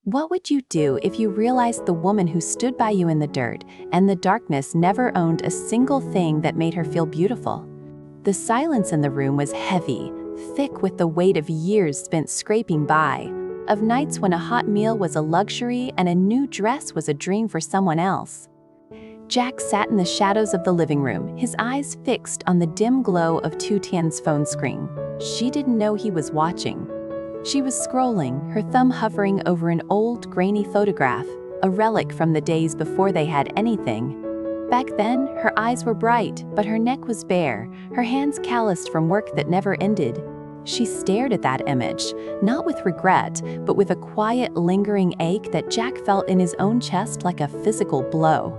What would you do if you realized the woman who stood by you in the dirt and the darkness never owned a single thing that made her feel beautiful? The silence in the room was heavy, thick with the weight of years spent scraping by, of nights when a hot meal was a luxury and a new dress was a dream for someone else. Jack sat in the shadows of the living room, his eyes fixed on the dim glow of Tu Tien's phone screen. She didn't know he was watching. She was scrolling, her thumb hovering over an old, grainy photograph, a relic from the days before they had anything. Back then, her eyes were bright, but her neck was bare, her hands calloused from work that never ended. She stared at that image, not with regret, but with a quiet, lingering ache that Jack felt in his own chest like a physical blow.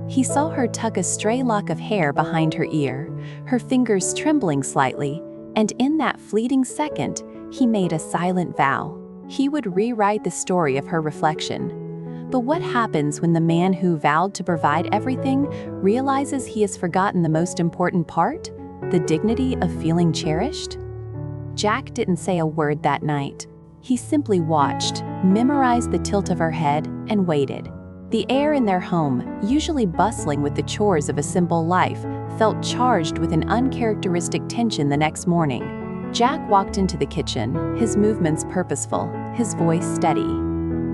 He saw her tuck a stray lock of hair behind her ear, her fingers trembling slightly, and in that fleeting second, he made a silent vow. He would rewrite the story of her reflection. But what happens when the man who vowed to provide everything realizes he has forgotten the most important part? The dignity of feeling cherished? Jack didn't say a word that night. He simply watched, memorized the tilt of her head, and waited. The air in their home, usually bustling with the chores of a simple life, felt charged with an uncharacteristic tension the next morning. Jack walked into the kitchen, his movements purposeful, his voice steady.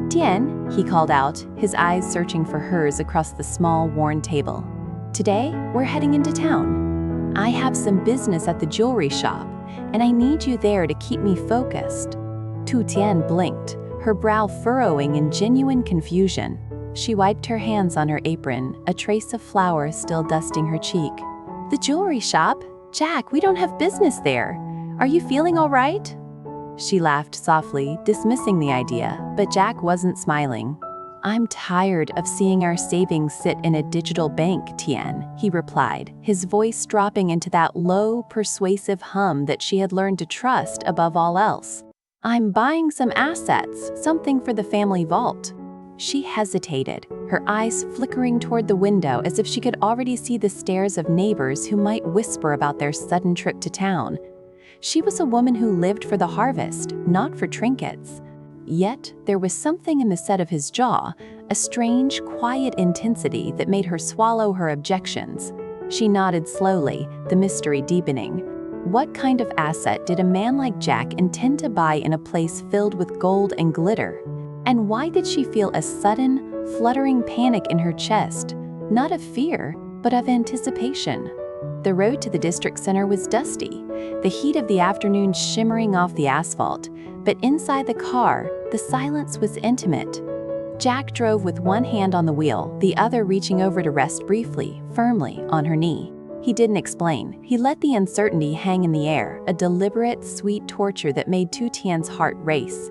"Tien," he called out, his eyes searching for hers across the small, worn table. "Today, we're heading into town. I have some business at the jewelry shop, and I need you there to keep me focused." Tu Tien blinked, her brow furrowing in genuine confusion. She wiped her hands on her apron, a trace of flour still dusting her cheek. "The jewelry shop? Jack, we don't have business there. Are you feeling all right?" She laughed softly, dismissing the idea, but Jack wasn't smiling. "I'm tired of seeing our savings sit in a digital bank, Tien," he replied, his voice dropping into that low, persuasive hum that she had learned to trust above all else. "I'm buying some assets, something for the family vault." She hesitated, her eyes flickering toward the window as if she could already see the stares of neighbors who might whisper about their sudden trip to town. She was a woman who lived for the harvest, not for trinkets. Yet, there was something in the set of his jaw, a strange, quiet intensity that made her swallow her objections. She nodded slowly, the mystery deepening. What kind of asset did a man like Jack intend to buy in a place filled with gold and glitter? And why did she feel a sudden, fluttering panic in her chest, not of fear, but of anticipation? The road to the district center was dusty, the heat of the afternoon shimmering off the asphalt, but inside the car, the silence was intimate. Jack drove with one hand on the wheel, the other reaching over to rest briefly, firmly, on her knee. He didn't explain. He let the uncertainty hang in the air, a deliberate, sweet torture that made Tu Tien's heart race.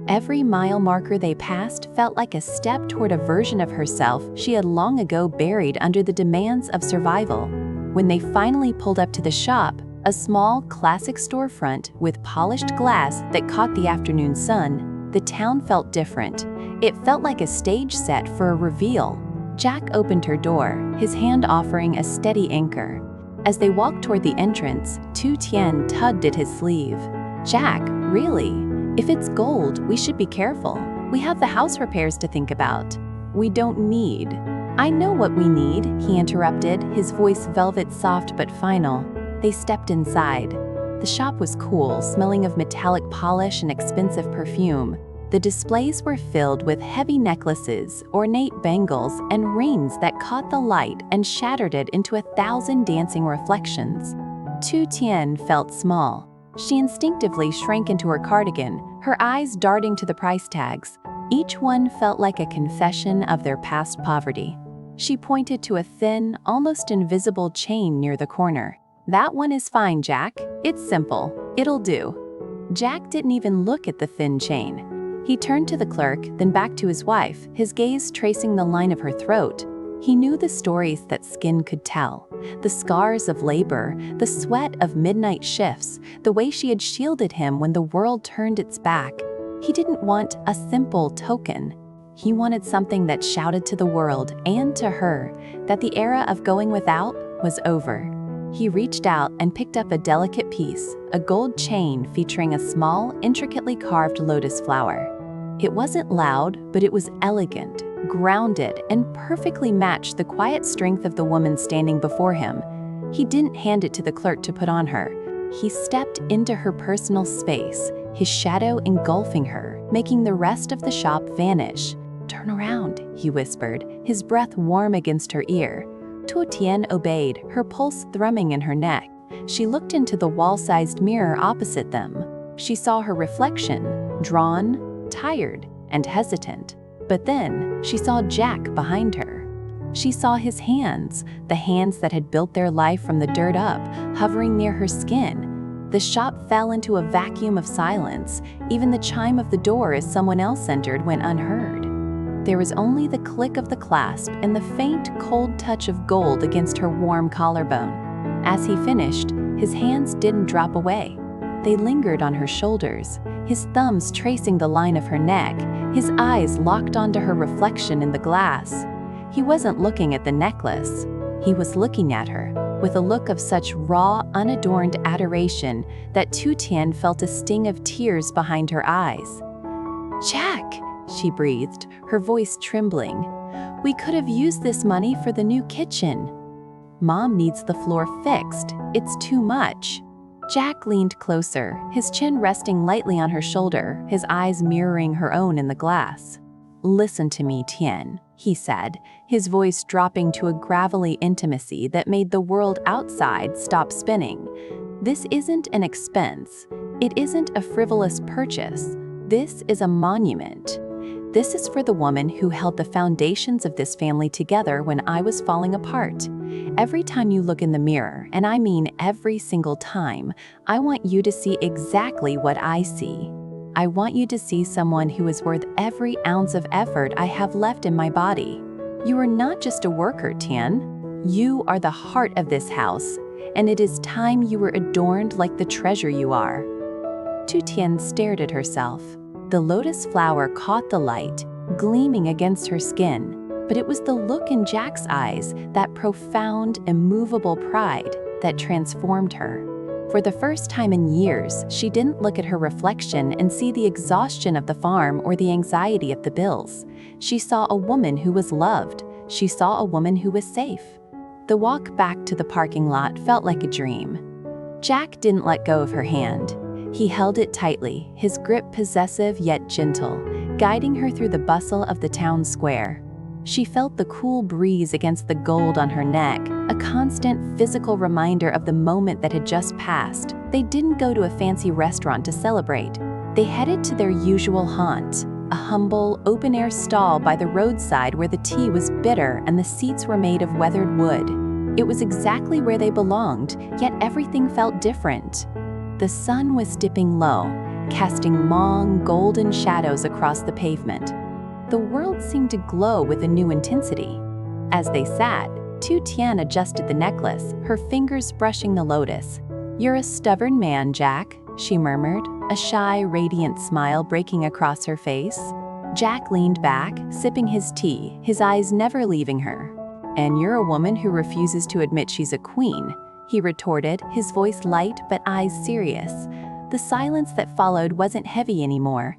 Every mile marker they passed felt like a step toward a version of herself she had long ago buried under the demands of survival. When they finally pulled up to the shop, a small, classic storefront with polished glass that caught the afternoon sun, the town felt different. It felt like a stage set for a reveal. Jack opened her door, his hand offering a steady anchor. As they walked toward the entrance, Tu Tien tugged at his sleeve. "Jack, really? If it's gold, we should be careful. We have the house repairs to think about." "We don't need." "I know what we need," he interrupted, his voice velvet soft but final. They stepped inside. The shop was cool, smelling of metallic polish and expensive perfume. The displays were filled with heavy necklaces, ornate bangles, and rings that caught the light and shattered it into 1,000 dancing reflections. Tu Tien felt small. She instinctively shrank into her cardigan, her eyes darting to the price tags. Each one felt like a confession of their past poverty. She pointed to a thin, almost invisible chain near the corner. "That one is fine, Jack. It's simple. It'll do." Jack didn't even look at the thin chain. He turned to the clerk, then back to his wife, his gaze tracing the line of her throat. He knew the stories that skin could tell, the scars of labor, the sweat of midnight shifts, the way she had shielded him when the world turned its back. He didn't want a simple token. He wanted something that shouted to the world and to her that the era of going without was over. He reached out and picked up a delicate piece, a gold chain featuring a small, intricately carved lotus flower. It wasn't loud, but it was elegant, grounded, and perfectly matched the quiet strength of the woman standing before him. He didn't hand it to the clerk to put on her. He stepped into her personal space, his shadow engulfing her, making the rest of the shop vanish. "Turn around," he whispered, his breath warm against her ear. Tu Tien obeyed, her pulse thrumming in her neck. She looked into the wall-sized mirror opposite them. She saw her reflection, drawn, tired, and hesitant. But then she saw Jack behind her. She saw his hands, the hands that had built their life from the dirt up, hovering near her skin. The shop fell into a vacuum of silence. Even the chime of the door as someone else entered went unheard. There was only the click of the clasp and the faint, cold touch of gold against her warm collarbone. As he finished, his hands didn't drop away. They lingered on her shoulders, his thumbs tracing the line of her neck, his eyes locked onto her reflection in the glass. He wasn't looking at the necklace. He was looking at her, with a look of such raw, unadorned adoration that Tu Tien felt a sting of tears behind her eyes. "Jack," she breathed, her voice trembling. "We could have used this money for the new kitchen." "Mom needs the floor fixed. It's too much." Jack leaned closer, his chin resting lightly on her shoulder, his eyes mirroring her own in the glass. "Listen to me, Tien," he said, his voice dropping to a gravelly intimacy that made the world outside stop spinning. "This isn't an expense. It isn't a frivolous purchase. This is a monument. This is for the woman who held the foundations of this family together when I was falling apart. Every time you look in the mirror, and I mean every single time, I want you to see exactly what I see. I want you to see someone who is worth every ounce of effort I have left in my body. You are not just a worker, Tien. You are the heart of this house, and it is time you were adorned like the treasure you are." Tu Tien stared at herself. The lotus flower caught the light, gleaming against her skin, but it was the look in Jack's eyes, that profound, immovable pride, that transformed her. For the first time in years, she didn't look at her reflection and see the exhaustion of the farm or the anxiety of the bills. She saw a woman who was loved. She saw a woman who was safe. The walk back to the parking lot felt like a dream. Jack didn't let go of her hand. He held it tightly, his grip possessive yet gentle, guiding her through the bustle of the town square. She felt the cool breeze against the gold on her neck, a constant physical reminder of the moment that had just passed. They didn't go to a fancy restaurant to celebrate. They headed to their usual haunt, a humble, open-air stall by the roadside where the tea was bitter and the seats were made of weathered wood. It was exactly where they belonged, yet everything felt different. The sun was dipping low, casting long, golden shadows across the pavement. The world seemed to glow with a new intensity. As they sat, Tu Tien adjusted the necklace, her fingers brushing the lotus. "You're a stubborn man, Jack," she murmured, a shy, radiant smile breaking across her face. Jack leaned back, sipping his tea, his eyes never leaving her. "And you're a woman who refuses to admit she's a queen," he retorted, his voice light but eyes serious. The silence that followed wasn't heavy anymore.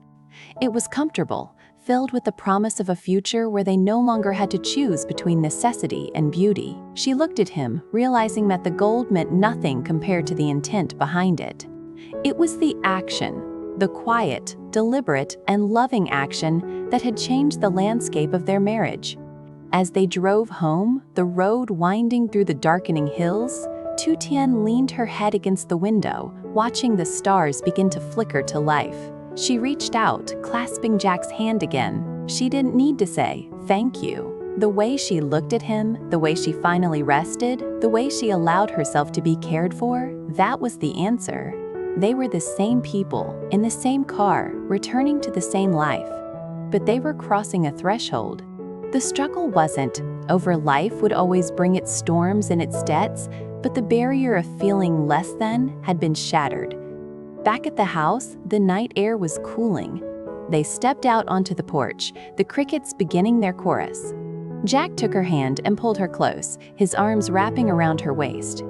It was comfortable, filled with the promise of a future where they no longer had to choose between necessity and beauty. She looked at him, realizing that the gold meant nothing compared to the intent behind it. It was the action, the quiet, deliberate, and loving action that had changed the landscape of their marriage. As they drove home, the road winding through the darkening hills, Tu Tien leaned her head against the window, watching the stars begin to flicker to life. She reached out, clasping Jack's hand again. She didn't need to say, "Thank you." The way she looked at him, the way she finally rested, the way she allowed herself to be cared for, that was the answer. They were the same people, in the same car, returning to the same life. But they were crossing a threshold. The struggle wasn't over life would always bring its storms and its debts, but the barrier of feeling less than had been shattered. Back at the house, the night air was cooling. They stepped out onto the porch, the crickets beginning their chorus. Jack took her hand and pulled her close, his arms wrapping around her waist.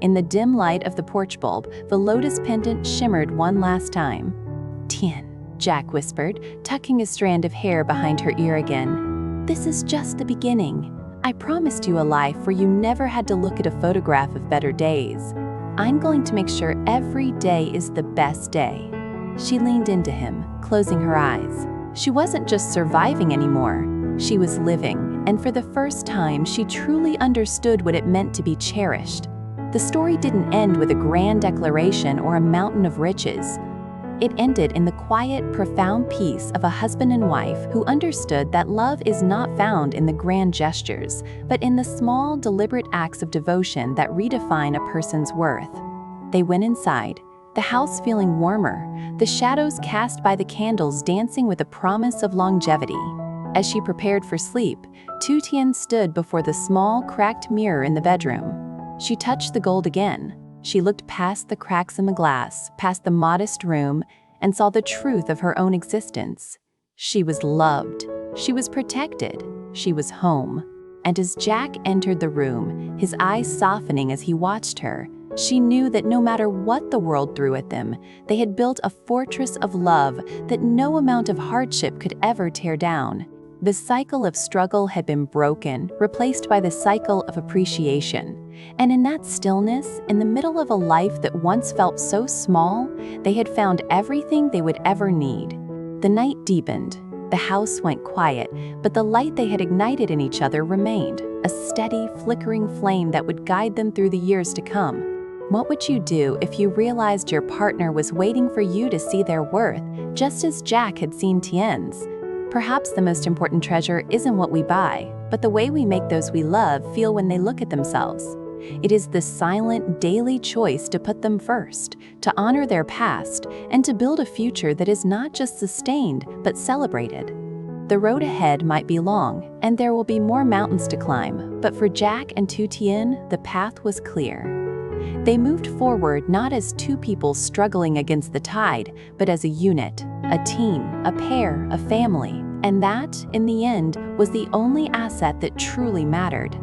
In the dim light of the porch bulb, the lotus pendant shimmered one last time. "Tien," Jack whispered, tucking a strand of hair behind her ear again. "This is just the beginning. I promised you a life where you never had to look at a photograph of better days. I'm going to make sure every day is the best day." She leaned into him, closing her eyes. She wasn't just surviving anymore. She was living, and for the first time, she truly understood what it meant to be cherished. The story didn't end with a grand declaration or a mountain of riches. It ended in the quiet, profound peace of a husband and wife who understood that love is not found in the grand gestures, but in the small, deliberate acts of devotion that redefine a person's worth. They went inside, the house feeling warmer, the shadows cast by the candles dancing with a promise of longevity. As she prepared for sleep, Tu Tien stood before the small, cracked mirror in the bedroom. She touched the gold again. She looked past the cracks in the glass, past the modest room, and saw the truth of her own existence. She was loved. She was protected. She was home. And as Jack entered the room, his eyes softening as he watched her, she knew that no matter what the world threw at them, they had built a fortress of love that no amount of hardship could ever tear down. The cycle of struggle had been broken, replaced by the cycle of appreciation. And in that stillness, in the middle of a life that once felt so small, they had found everything they would ever need. The night deepened. The house went quiet, but the light they had ignited in each other remained, a steady, flickering flame that would guide them through the years to come. What would you do if you realized your partner was waiting for you to see their worth, just as Jack had seen Tien's? Perhaps the most important treasure isn't what we buy, but the way we make those we love feel when they look at themselves. It is the silent, daily choice to put them first, to honor their past, and to build a future that is not just sustained, but celebrated. The road ahead might be long, and there will be more mountains to climb, but for Jack and Tu Tien, the path was clear. They moved forward not as two people struggling against the tide, but as a unit, a team, a pair, a family. And that, in the end, was the only asset that truly mattered.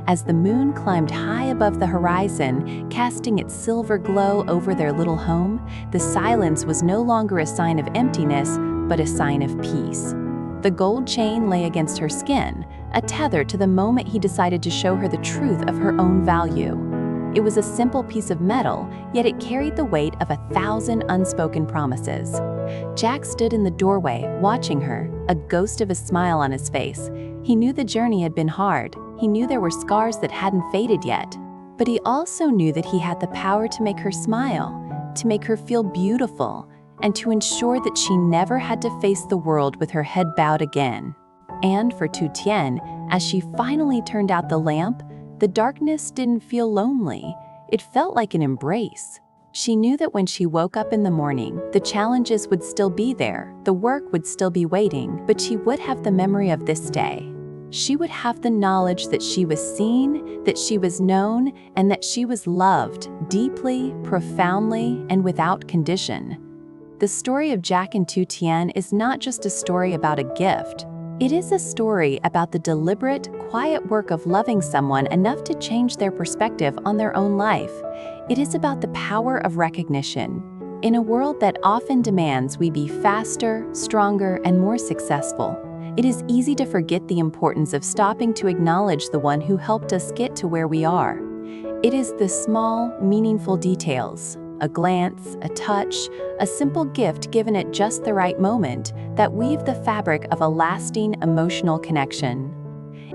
As the moon climbed high above the horizon, casting its silver glow over their little home, the silence was no longer a sign of emptiness, but a sign of peace. The gold chain lay against her skin, a tether to the moment he decided to show her the truth of her own value. It was a simple piece of metal, yet it carried the weight of 1,000 unspoken promises. Jack stood in the doorway, watching her, a ghost of a smile on his face. He knew the journey had been hard. He knew there were scars that hadn't faded yet. But he also knew that he had the power to make her smile, to make her feel beautiful, and to ensure that she never had to face the world with her head bowed again. And for Tu Tien, as she finally turned out the lamp, the darkness didn't feel lonely. It felt like an embrace. She knew that when she woke up in the morning, the challenges would still be there, the work would still be waiting, but she would have the memory of this day. She would have the knowledge that she was seen, that she was known, and that she was loved deeply, profoundly, and without condition. The story of Jack and Tu Tien is not just a story about a gift. It is a story about the deliberate, quiet work of loving someone enough to change their perspective on their own life. It is about the power of recognition. In a world that often demands we be faster, stronger, and more successful, it is easy to forget the importance of stopping to acknowledge the one who helped us get to where we are. It is the small, meaningful details, a glance, a touch, a simple gift given at just the right moment, that weave the fabric of a lasting emotional connection.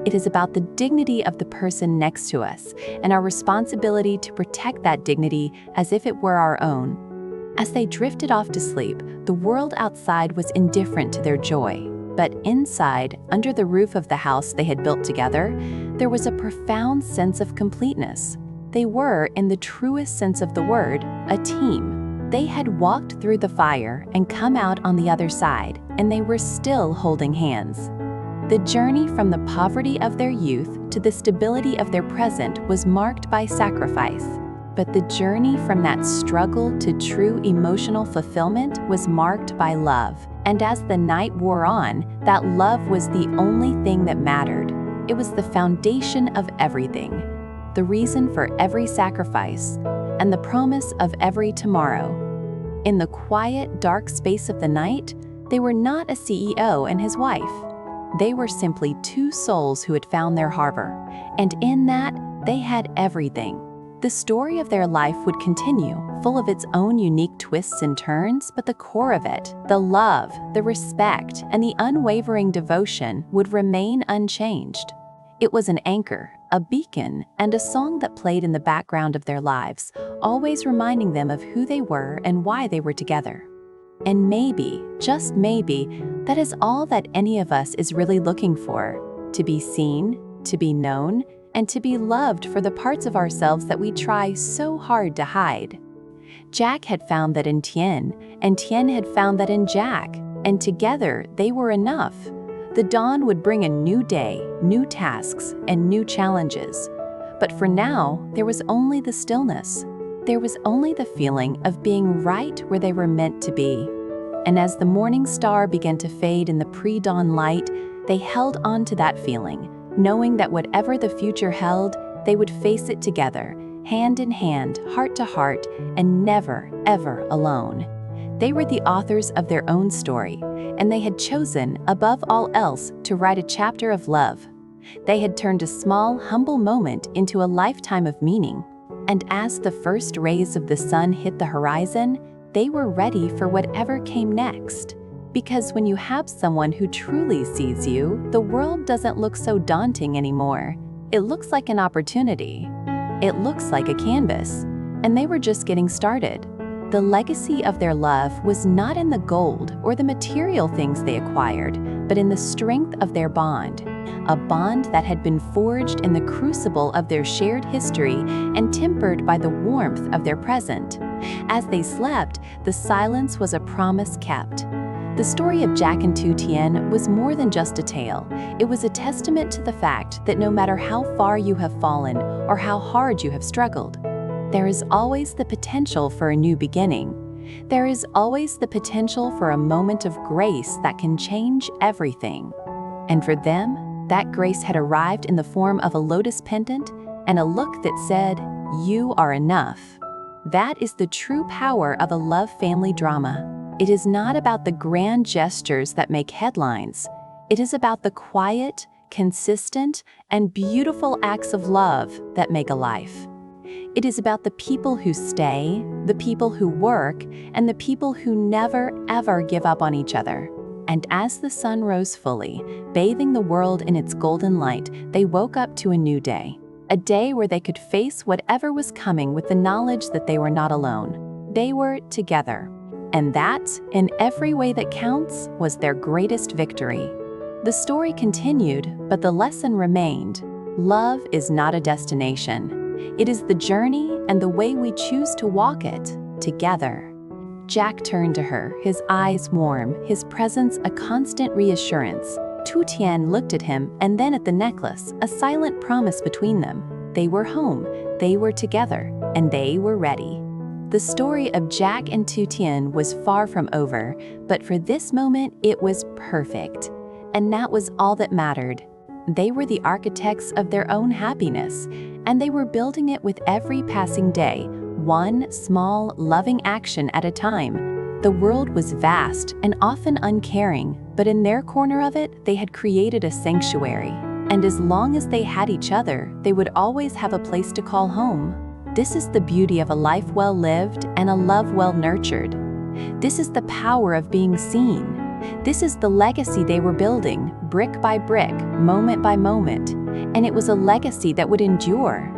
It is about the dignity of the person next to us and our responsibility to protect that dignity as if it were our own. As they drifted off to sleep, the world outside was indifferent to their joy. But inside, under the roof of the house they had built together, there was a profound sense of completeness. They were, in the truest sense of the word, a team. They had walked through the fire and come out on the other side, and they were still holding hands. The journey from the poverty of their youth to the stability of their present was marked by sacrifice. But the journey from that struggle to true emotional fulfillment was marked by love. And as the night wore on, that love was the only thing that mattered. It was the foundation of everything, the reason for every sacrifice, and the promise of every tomorrow. In the quiet, dark space of the night, they were not a CEO and his wife. They were simply two souls who had found their harbor, and in that, they had everything. The story of their life would continue, full of its own unique twists and turns, but the core of it, the love, the respect, and the unwavering devotion would remain unchanged. It was an anchor, a beacon, and a song that played in the background of their lives, always reminding them of who they were and why they were together. And maybe, just maybe, that is all that any of us is really looking for: to be seen, to be known, and to be loved for the parts of ourselves that we try so hard to hide. Jack had found that in Tien, and Tien had found that in Jack, and together they were enough. The dawn would bring a new day, new tasks, and new challenges. But for now, there was only the stillness. There was only the feeling of being right where they were meant to be. And as the morning star began to fade in the pre-dawn light, they held on to that feeling, knowing that whatever the future held, they would face it together, hand in hand, heart to heart, and never, ever alone. They were the authors of their own story, and they had chosen, above all else, to write a chapter of love. They had turned a small, humble moment into a lifetime of meaning. And as the first rays of the sun hit the horizon, they were ready for whatever came next. Because when you have someone who truly sees you, the world doesn't look so daunting anymore. It looks like an opportunity. It looks like a canvas. And they were just getting started. The legacy of their love was not in the gold or the material things they acquired, but in the strength of their bond. A bond that had been forged in the crucible of their shared history and tempered by the warmth of their present. As they slept, the silence was a promise kept. The story of Jack and Tu Tien was more than just a tale. It was a testament to the fact that no matter how far you have fallen or how hard you have struggled, there is always the potential for a new beginning. There is always the potential for a moment of grace that can change everything. And for them, that grace had arrived in the form of a lotus pendant and a look that said, "You are enough." That is the true power of a love family drama. It is not about the grand gestures that make headlines. It is about the quiet, consistent, and beautiful acts of love that make a life. It is about the people who stay, the people who work, and the people who never, ever give up on each other. And as the sun rose fully, bathing the world in its golden light, they woke up to a new day. A day where they could face whatever was coming with the knowledge that they were not alone. They were together. And that, in every way that counts, was their greatest victory. The story continued, but the lesson remained. Love is not a destination. It is the journey and the way we choose to walk it, together. Jack turned to her, his eyes warm, his presence a constant reassurance. Tu Tien looked at him and then at the necklace, a silent promise between them. They were home, they were together, and they were ready. The story of Jack and Tu Tien was far from over, but for this moment it was perfect. And that was all that mattered. They were the architects of their own happiness, and they were building it with every passing day, one small, loving action at a time. The world was vast and often uncaring, but in their corner of it, they had created a sanctuary. And as long as they had each other, they would always have a place to call home. This is the beauty of a life well lived and a love well nurtured. This is the power of being seen. This is the legacy they were building, brick by brick, moment by moment. And it was a legacy that would endure.